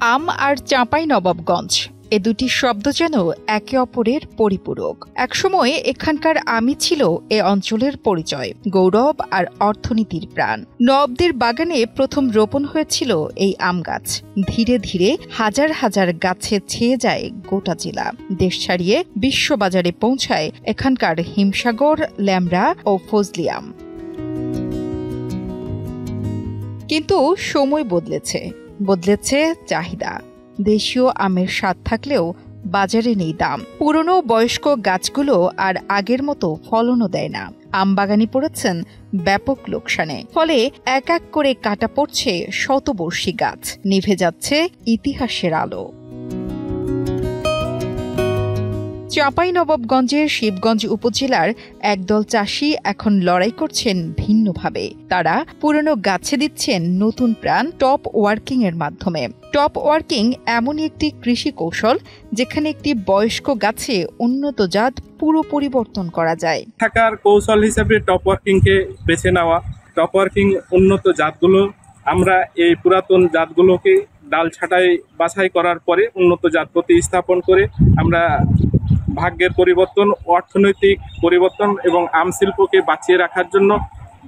আম আর চাঁপাইনবাবগঞ্জ এ দুটি শব্দ যেন একে অপরের পরিপূরক। একসময় এখানকার আমই ছিল এ অঞ্চলের পরিচয়, গৌরব আর অর্থনীতির প্রাণ। নবাবদের বাগানে প্রথম রোপণ হয়েছিল এই আম গাছ। ধীরে ধীরে হাজার হাজার গাছে ছেয়ে যায় গোটা জেলা। দেশ ছাড়িয়ে বিশ্ববাজারে পৌঁছায় এখানকার হিমসাগর, ল্যামড়া ও ফজলি আম। কিন্তু সময় বদলেছে চাহিদা। দেশীয় আমের স্বাদ থাকলেও বাজারে নেই দাম। পুরনো বয়স্ক গাছগুলো আর আগের মতো ফলনও দেয় না। আম বাগানি পড়েছেন ব্যাপক লোকসানে। ফলে এক এক করে কাটা পড়ছে শতবর্ষী গাছ, নিভে যাচ্ছে ইতিহাসের আলো। চাঁপাইনবাবগঞ্জের শিবগঞ্জ উপজেলার একদল চাষি এখন লড়াই করছেন ভিন্নভাবে। তারা পুরনো গাছে দিচ্ছেন নতুন প্রাণ টপ ওয়ার্কিং এর মাধ্যমে। টপ ওয়ার্কিং এমনই একটি কৃষি কৌশল যেখানে একটি বয়স্ক গাছে উন্নত জাত পুরো পরিবর্তন করা যায়। থাকার কৌশল হিসেবে টপ ওয়ার্কিং কে বেছে নেওয়া। টপ ওয়ার্কিং উন্নত জাতগুলো আমরা এই পুরাতন জাতগুলোকে ডাল ছাঁটাই বাছাই করার পরে উন্নত জাত প্রতিস্থাপন করে আমরা ভাগ্যের পরিবর্তন, অর্থনৈতিক পরিবর্তন এবং আম শিল্পকে বাঁচিয়ে রাখার জন্য,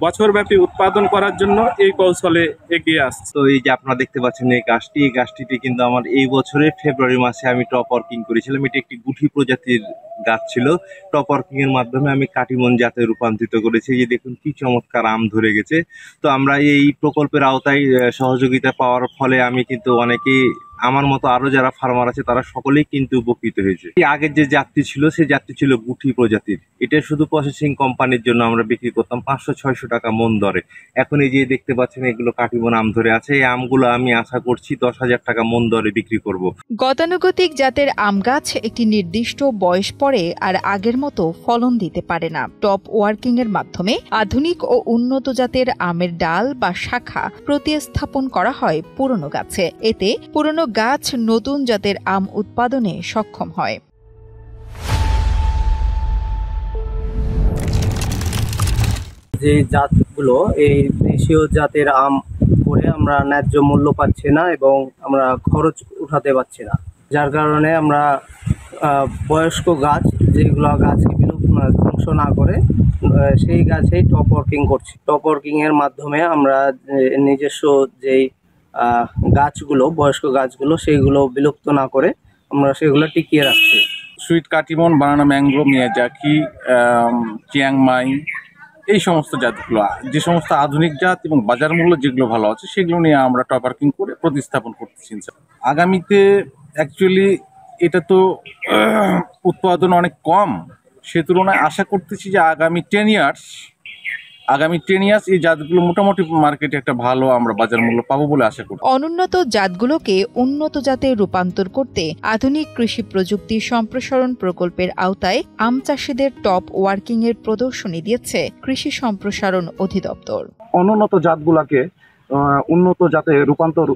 বছরব্যাপী উৎপাদন করার জন্য এই কৌশলে এগিয়ে আসছে। তো এই যে আপনারা দেখতে পাচ্ছেন এই গাছটিতে কিন্তু আমার এই বছরের ফেব্রুয়ারি মাসে আমি টপ ওয়ার্কিং করেছিলাম। এটি একটি গুঠি প্রজাতির গাছ ছিল। টপ ওয়ার্কিং এর মাধ্যমে আমি কাটিমন জাতে রূপান্তরিত করেছি। এই যে দেখুন কি চমৎকার আম ধরে গেছে। তো আমরা এই প্রকল্পের আওতায় সহযোগিতা পাওয়ার ফলে আমি কিন্তু অনেকেই, আমার মতো আরো যারা ফার্মার আছে তারা সকলেই কিন্তু উপকৃত হয়েছে। আগের যে জাতটি ছিল সেই জাতটি ছিল গুঠি প্রজাতির। এটা শুধু প্রসেসিং কোম্পানির জন্য আমরা বিক্রি করতাম 500-600 টাকা মন দরে। এখন এই যে দেখতে পাচ্ছেন এগুলো কাটিমন আম ধরে আছে। এই আমগুলো আমি আশা করছি 10,000 টাকা মন দরে বিক্রি করব। গতানুগতিক জাতের আম গাছ একটি নির্দিষ্ট বয়স পরে আর আগের মতো ফলন দিতে পারে না। টপ ওয়ার্কিং এর মাধ্যমে আধুনিক ও উন্নত জাতের আমের ডাল বা শাখা প্রতিস্থাপন করা হয় পুরনো গাছে। এতে পুরনো গাছ নতুন জাতের আম উৎপাদনে সক্ষম হয়। যে জাতগুলো এই দেশীয় জাতের আম করে আমরা ন্যায্য মূল্য পাচ্ছি না এবং আমরা খরচ উঠাতে পারছি না, যার কারণে আমরা বয়স্ক গাছ যেগুলো গাছকে ধ্বংস না করে সেই গাছেই টপ ওয়ার্কিং করছি। টপ ওয়ার্কিং এর মাধ্যমে আমরা নিজস্ব যেই গাছগুলো, বয়স্ক গাছগুলো, সেইগুলো বিলুপ্ত না করে আমরা সেগুলো টিকিয়ে রাখছি। সুইট কাটিমন, বানানা ম্যাঙ্গো, মিয়াজাকি, চিয়াংমাই, এই সমস্ত জাতগুলো, যে সমস্ত আধুনিক জাত এবং বাজার মূল্য যেগুলো ভালো আছে সেগুলো নিয়ে আমরা টপ ওয়ার্কিং করে প্রতিস্থাপন করতেছি। আগামীতে অ্যাকচুয়ালি এটা তো উৎপাদন অনেক কম, সে তুলনায় আশা করতেছি যে আগামী 10 ইয়ার্স এই জাতগুলো মোটামুটি মার্কেটে একটা ভালো আমরা বাজার মূল্য পাবো বলে আশা করি। অনুন্নত জাতগুলোকে উন্নত জাতে রূপান্তর করতে আধুনিক কৃষি প্রযুক্তি সম্প্রসারণ প্রকল্পের আওতায় আম চাষিদের টপ ওয়ার্কিং এর প্রদর্শনী দিয়েছে কৃষি সম্প্রসারণ অধিদপ্তর। অনুন্নত জাতগুলোকে উন্নত জাতে রূপান্তর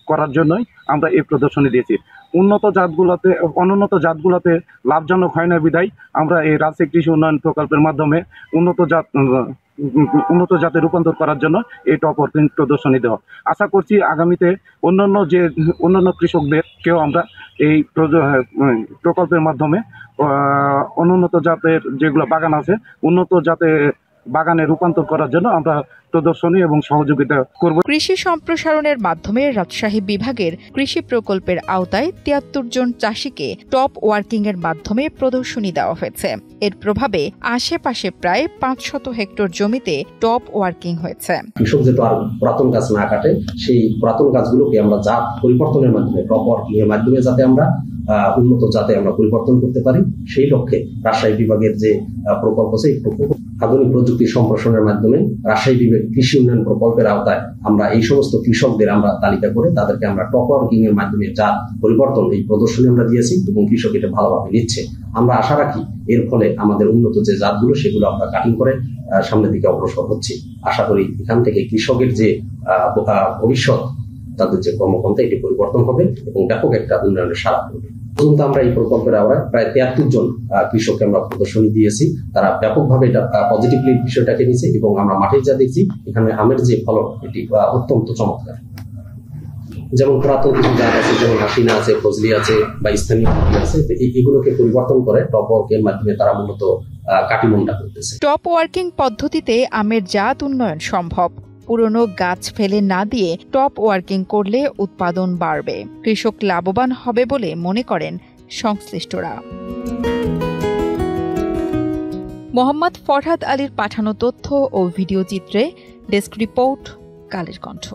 করার জন্যই আমরা এই প্রদর্শনী দিয়েছি। অনুন্নত জাতগুলোতে লাভজনক হয় না বিধায় আমরা এই রাজশাহী কৃষি উন্নয়ন প্রকল্পের মাধ্যমে উন্নত জাতে রূপান্তর করার জন্য এই টপ ওয়ার্কিং প্রদর্শনী দেওয়া। আশা করছি আগামীতে অন্যান্য কৃষকদেরকেও আমরা এই প্রকল্পের মাধ্যমে অনুন্নত জাতের যেগুলো বাগান আছে উন্নত জাতে বাগানে রূপান্তর করার জন্য আমরা প্রদর্শনী এবং সহযোগিতা করব। কৃষি সম্প্রসারণের মাধ্যমে রাজশাহী বিভাগের কৃষি প্রকল্পের আওতায় 73 জন চাষিকে টপ ওয়ার্কিং এর মাধ্যমে প্রদর্শনী দেওয়া হয়েছে। এর প্রভাবে আশেপাশে প্রায় 500 হেক্টর জমিতে টপ ওয়ার্কিং হয়েছে। কৃষক যেহেতু আর পুরাতন গাছ না কাটে, সেই পুরাতন গাছগুলোকে আমরা জাত পরিবর্তনের মাধ্যমে, টপ ওয়ার্কিং এর মাধ্যমে যাতে আমরা উন্নত জাতে আমরা পরিবর্তন করতে পারি, সেই লক্ষ্যে রাজশাহী বিভাগের যে প্রকল্প আছে এই প্রকল্প আধুনিক প্রযুক্তি সম্প্রসারণের মাধ্যমে রাজশাহী বিভাগ কৃষি উন্নয়ন প্রকল্পের আওতায় আমরা এই সমস্ত কৃষকদের আমরা তালিকা করে তাদেরকে আমরা টপ ওয়ার্কিং এর মাধ্যমে জাত পরিবর্তন এই প্রদর্শনী আমরা দিয়েছি এবং কৃষক এটা ভালোভাবে নিচ্ছে। আমরা আশা রাখি এর ফলে আমাদের উন্নত যে জাতগুলো সেগুলো আমরা কাটিং করে সামনের দিকে অগ্রসর হচ্ছি। আশা করি এখান থেকে কৃষকের যে ভবিষ্যৎ, তাদের যে কর্মপন্থা, এটি পরিবর্তন হবে এবং ব্যাপক একটা উন্নয়নের সাড়া পড়বে। পর্যন্ত আমরা এই প্রকল্পের আওতায় প্রায় 73 জন কৃষককে আমরা প্রদর্শনী দিয়েছি। তারা ব্যাপকভাবে এটা পজিটিভলি বিষয়টাকে নিয়েছে এবং আমরা মাঠে যা দেখছি এখানে আমের যে ফলন এটি অত্যন্ত চমৎকার। যেমন পুরাতন কিছু জাত আছে, যেমন হাসিনা আছে, ফজলি আছে বা স্থানীয় আছে, তো এগুলোকে পরিবর্তন করে টপ ওয়ার্কের মাধ্যমে তারা মূলত কাটিমনটা করতেছে। টপ ওয়ার্কিং পদ্ধতিতে আমের জাত উন্নয়ন সম্ভব। পুরনো গাছ ফেলে না দিয়ে টপ ওয়ার্কিং করলে উৎপাদন বাড়বে, কৃষক লাভবান হবে বলে মনে করেন সংশ্লিষ্টরা। মোহাম্মদ ফরহাদ আলীর পাঠানো তথ্য ও ভিডিও চিত্রে ডেস্ক রিপোর্ট, কালের কণ্ঠ।